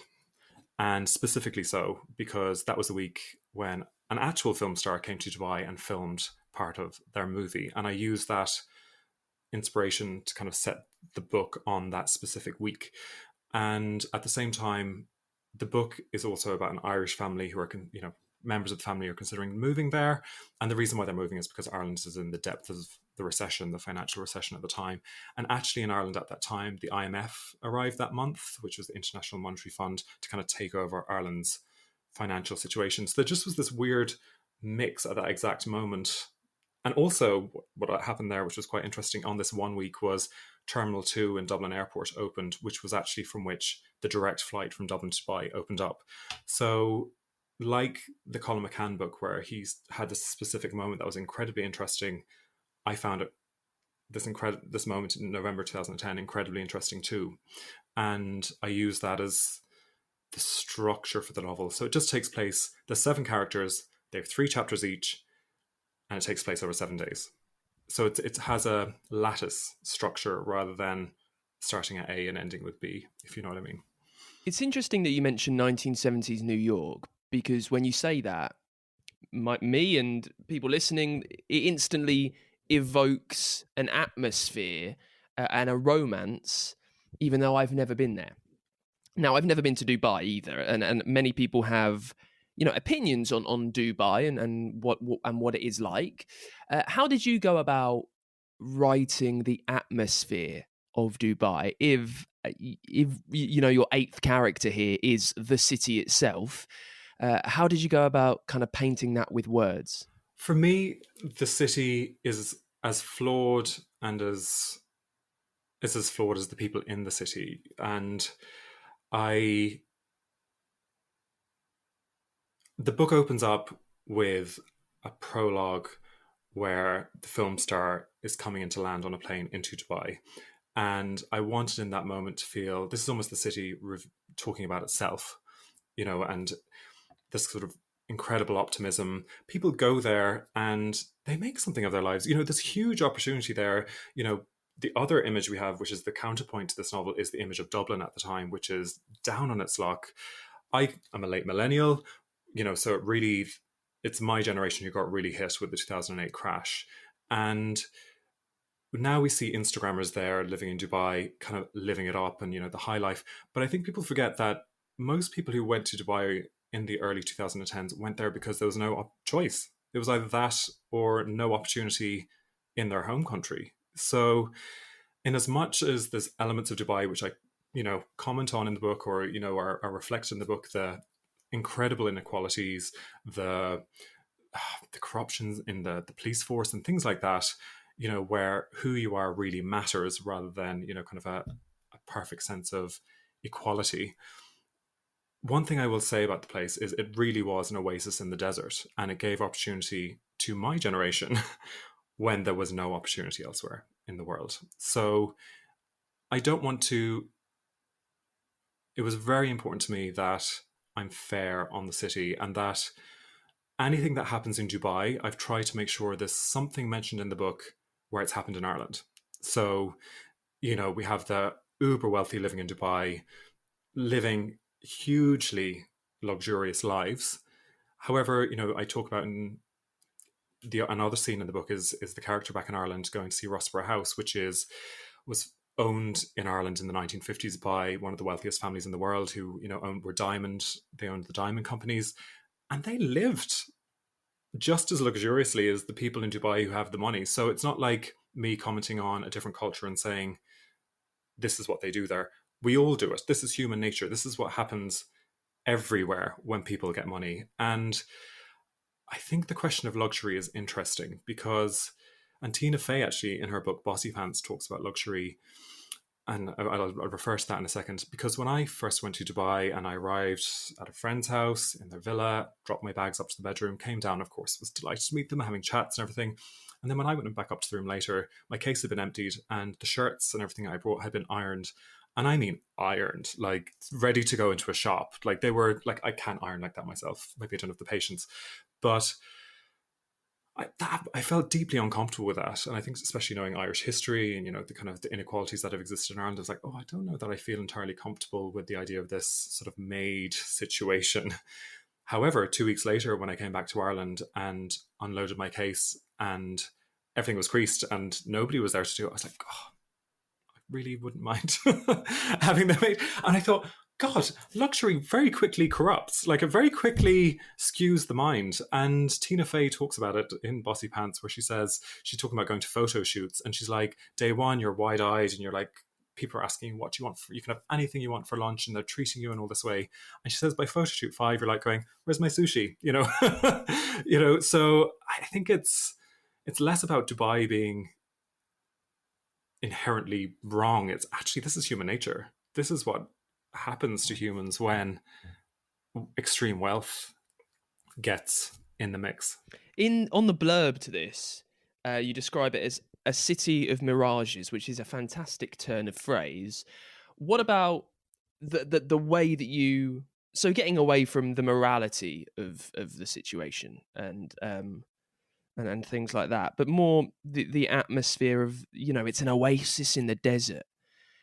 And specifically so because that was the week when an actual film star came to Dubai and filmed part of their movie. And I used that inspiration to kind of set the book on that specific week. And at the same time, the book is also about an Irish family who are, members of the family are considering moving there. And the reason why they're moving is because Ireland is in the depth of the recession, the financial recession at the time. And actually in Ireland at that time, the IMF arrived that month, which was the International Monetary Fund, to kind of take over Ireland's financial situation. So there just was this weird mix at that exact moment. And also, what happened there, which was quite interesting, on this 1 week was Terminal 2 in Dublin Airport opened, which was actually from which the direct flight from Dublin to Dubai opened up. So, like the Colin McCann book, where he's had this specific moment that was incredibly interesting, I found it this moment in November 2010 incredibly interesting too. And I use that as the structure for the novel. So it just takes place, there's 7 characters, they have 3 chapters each, and it takes place over 7 days. So it has a lattice structure rather than starting at A and ending with B, if you know what I mean. It's interesting that you mentioned 1970s New York, because when you say that, me and people listening, it instantly evokes an atmosphere and a romance, even though I've never been there. Now, I've never been to Dubai either, and many people have, opinions on Dubai and what it is like. How did you go about writing the atmosphere of Dubai? If your 8th character here is the city itself, how did you go about kind of painting that with words? For me, the city is as flawed and as flawed as the people in the city. And the book opens up with a prologue where the film star is coming into land on a plane into Dubai. And I wanted in that moment to feel this is almost the city talking about itself, and this sort of incredible optimism. People go there and they make something of their lives. There's huge opportunity there. The other image we have, which is the counterpoint to this novel, is the image of Dublin at the time, which is down on its luck. I am a late millennial, so it's my generation who got really hit with the 2008 crash. And now we see Instagrammers there living in Dubai, kind of living it up and, the high life. But I think people forget that most people who went to Dubai in the early 2010s went there because there was no choice. It was either that or no opportunity in their home country. So in as much as there's elements of Dubai, which I, comment on in the book or, are reflected in the book, the incredible inequalities, the corruption in the police force and things like that, where who you are really matters rather than, kind of a perfect sense of equality. One thing I will say about the place is it really was an oasis in the desert, and it gave opportunity to my generation when there was no opportunity elsewhere in the world. So I don't want to. It was very important to me that I'm fair on the city and that anything that happens in Dubai, I've tried to make sure there's something mentioned in the book where it's happened in Ireland. So, we have the uber wealthy living in Dubai, living hugely luxurious lives. However, I talk about in another scene in the book is the character back in Ireland going to see Rossborough House, which was owned in Ireland in the 1950s by one of the wealthiest families in the world who, they owned the diamond companies, and they lived just as luxuriously as the people in Dubai who have the money. So it's not like me commenting on a different culture and saying, this is what they do there. We all do it. This is human nature. This is what happens everywhere when people get money. And I think the question of luxury is interesting because, and Tina Fey actually in her book Bossy Pants talks about luxury, and I'll refer to that in a second, because when I first went to Dubai and I arrived at a friend's house in their villa, dropped my bags up to the bedroom, came down, of course, was delighted to meet them, having chats and everything. And then when I went back up to the room later, my case had been emptied and the shirts and everything I brought had been ironed. And I mean ironed, like ready to go into a shop. Like they were like, I can't iron like that myself. Maybe I don't have the patience. But I felt deeply uncomfortable with that. And I think especially knowing Irish history and, the kind of the inequalities that have existed in Ireland, I was like, I don't know that I feel entirely comfortable with the idea of this sort of maid situation. However, 2 weeks later, when I came back to Ireland and unloaded my case and everything was creased and nobody was there to do it, I was like, I really wouldn't mind having them made. And I thought, God, luxury very quickly corrupts. Like it very quickly skews the mind. And Tina Fey talks about it in Bossy Pants, where she says, she's talking about going to photo shoots. And she's like, day one, you're wide-eyed and you're like, people are asking what do you want you can have anything you want for lunch and they're treating you in all this way. And she says by photo shoot 5, you're like going, where's my sushi? So I think it's it's less about Dubai being inherently wrong. It's actually, this is human nature. This is what happens to humans when extreme wealth gets in the mix. On the blurb to this, you describe it as a city of mirages, which is a fantastic turn of phrase. What about the way that you, so getting away from the morality of the situation and things like that, but more the atmosphere of, it's an oasis in the desert.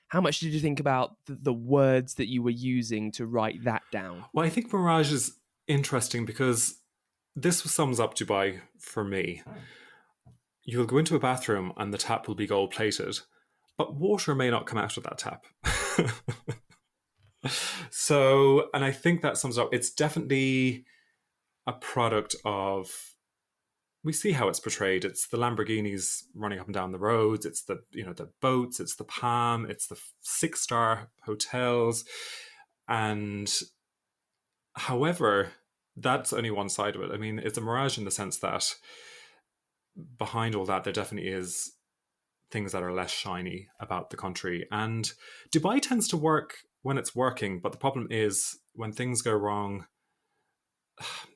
How much did you think about the words that you were using to write that down? Well, I think mirage is interesting because this sums up Dubai for me. You'll go into a bathroom and the tap will be gold plated, but water may not come out of that tap. So, and I think that sums up. It's definitely a product of, we see how it's portrayed. It's the Lamborghinis running up and down the roads. It's the boats. It's the Palm. It's the 6-star hotels. And however, that's only one side of it. I mean, it's a mirage in the sense that behind all that, there definitely is things that are less shiny about the country. And Dubai tends to work when it's working, but the problem is when things go wrong,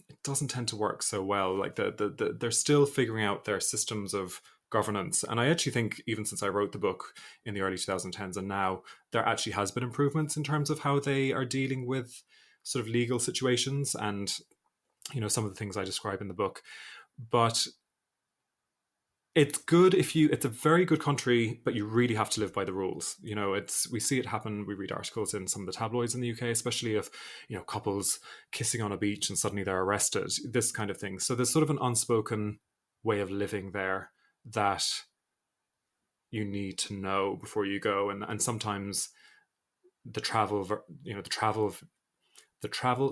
it doesn't tend to work so well. Like they're still figuring out their systems of governance. And I actually think even since I wrote the book in the early 2010s and now, there actually has been improvements in terms of how they are dealing with sort of legal situations and, some of the things I describe in the book. But it's good it's a very good country, but you really have to live by the rules. We see it happen. We read articles in some of the tabloids in the UK, especially of, couples kissing on a beach and suddenly they're arrested, this kind of thing. So there's sort of an unspoken way of living there that you need to know before you go. And sometimes the travel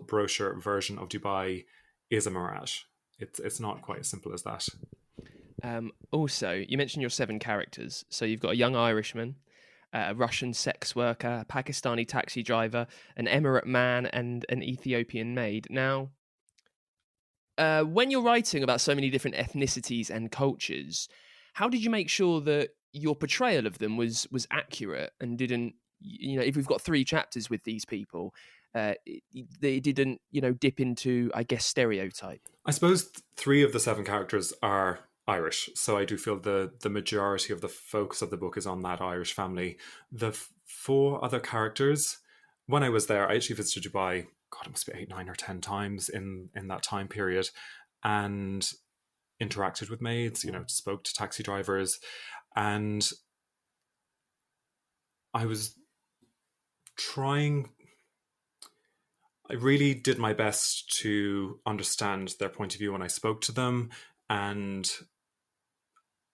brochure version of Dubai is a mirage. It's not quite as simple as that. Also, you mentioned your 7 characters. So you've got a young Irishman, a Russian sex worker, a Pakistani taxi driver, an Emirate man, and an Ethiopian maid. Now, when you're writing about so many different ethnicities and cultures, how did you make sure that your portrayal of them was accurate and didn't, if we've got 3 chapters with these people, they didn't, dip into, I guess, stereotype? I suppose 3 of the 7 characters are Irish, so I do feel the majority of the focus of the book is on that Irish family. The 4 other characters, when I was there, I actually visited Dubai, God, it must be 8, 9 or 10 times in that time period, and interacted with maids, spoke to taxi drivers, and I really did my best to understand their point of view when I spoke to them. And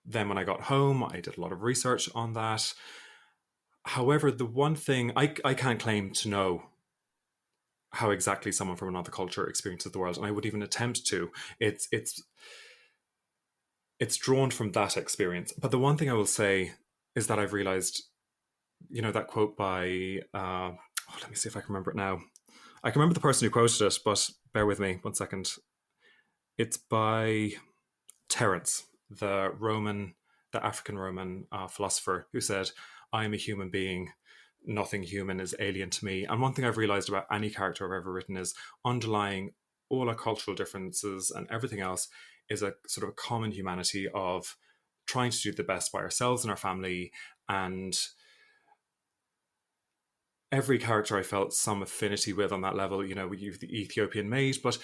then when I got home, I did a lot of research on that. However, the one thing I can't claim to know how exactly someone from another culture experiences the world, and I would even attempt to. It's drawn from that experience. But the one thing I will say is that I've realized, that quote by let me see if I can remember it now. I can remember the person who quoted it, but bear with me 1 second. It's by Terence, the African Roman philosopher, who said, "I am a human being. Nothing human is alien to me." And one thing I've realized about any character I've ever written is underlying all our cultural differences and everything else is a sort of a common humanity of trying to do the best by ourselves and our family. And every character I felt some affinity with on that level. You've the Ethiopian maid, but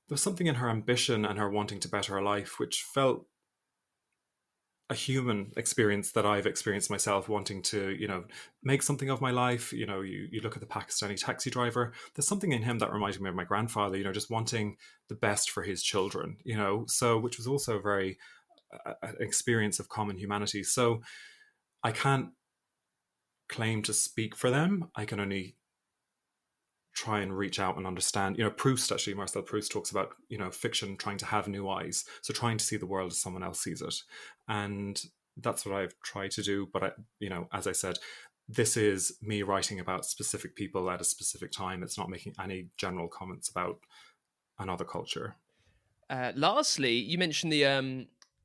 there's something in her ambition and her wanting to better her life, which felt a human experience that I've experienced myself, wanting to, make something of my life. You look at the Pakistani taxi driver, there's something in him that reminded me of my grandfather, just wanting the best for his children, so, which was also very an experience of common humanity. So I can't claim to speak for them. I can only try and reach out and understand. Proust, actually, Marcel Proust talks about, fiction trying to have new eyes. So trying to see the world as someone else sees it. And that's what I've tried to do. But, as I said, this is me writing about specific people at a specific time. It's not making any general comments about another culture. Lastly, you mentioned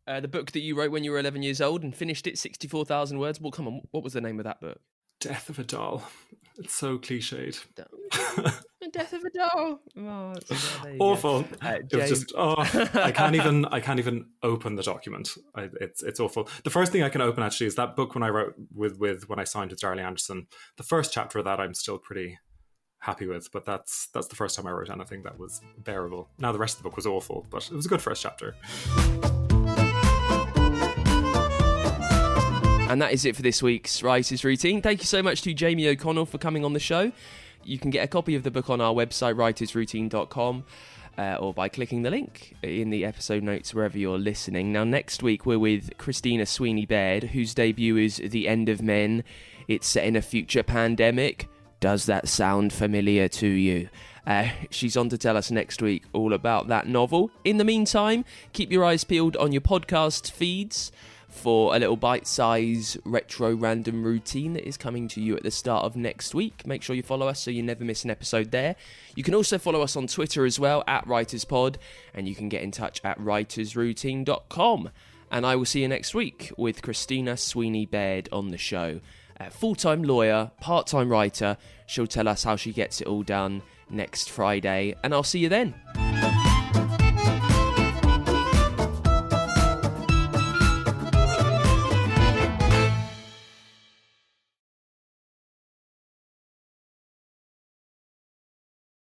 The book that you wrote when you were 11 years old and finished it, 64,000 words. Well, come on, what was the name of that book? Death of a Doll. It's so cliched. Death of a Doll. Oh, awful. It was just I can't even open the document. It's awful. The first thing I can open actually is that book when I wrote with when I signed with Darley Anderson. The first chapter of that I'm still pretty happy with, but that's the first time I wrote anything that was bearable. Now the rest of the book was awful, but it was a good first chapter. And that is it for this week's Writer's Routine. Thank you so much to Jamie O'Connell for coming on the show. You can get a copy of the book on our website, writersroutine.com, or by clicking the link in the episode notes wherever you're listening. Now, next week, we're with Christina Sweeney Baird, whose debut is The End of Men. It's set in a future pandemic. Does that sound familiar to you? She's on to tell us next week all about that novel. In the meantime, keep your eyes peeled on your podcast feeds for a little bite-size retro random routine that is coming to you at the start of next week. Make sure you follow us so you never miss an episode there. You can also follow us on Twitter as well, @WritersPod, and you can get in touch at writersroutine.com. And I will see you next week with Christina Sweeney Baird on the show. A full-time lawyer, part-time writer. She'll tell us how she gets it all done next Friday, and I'll see you then.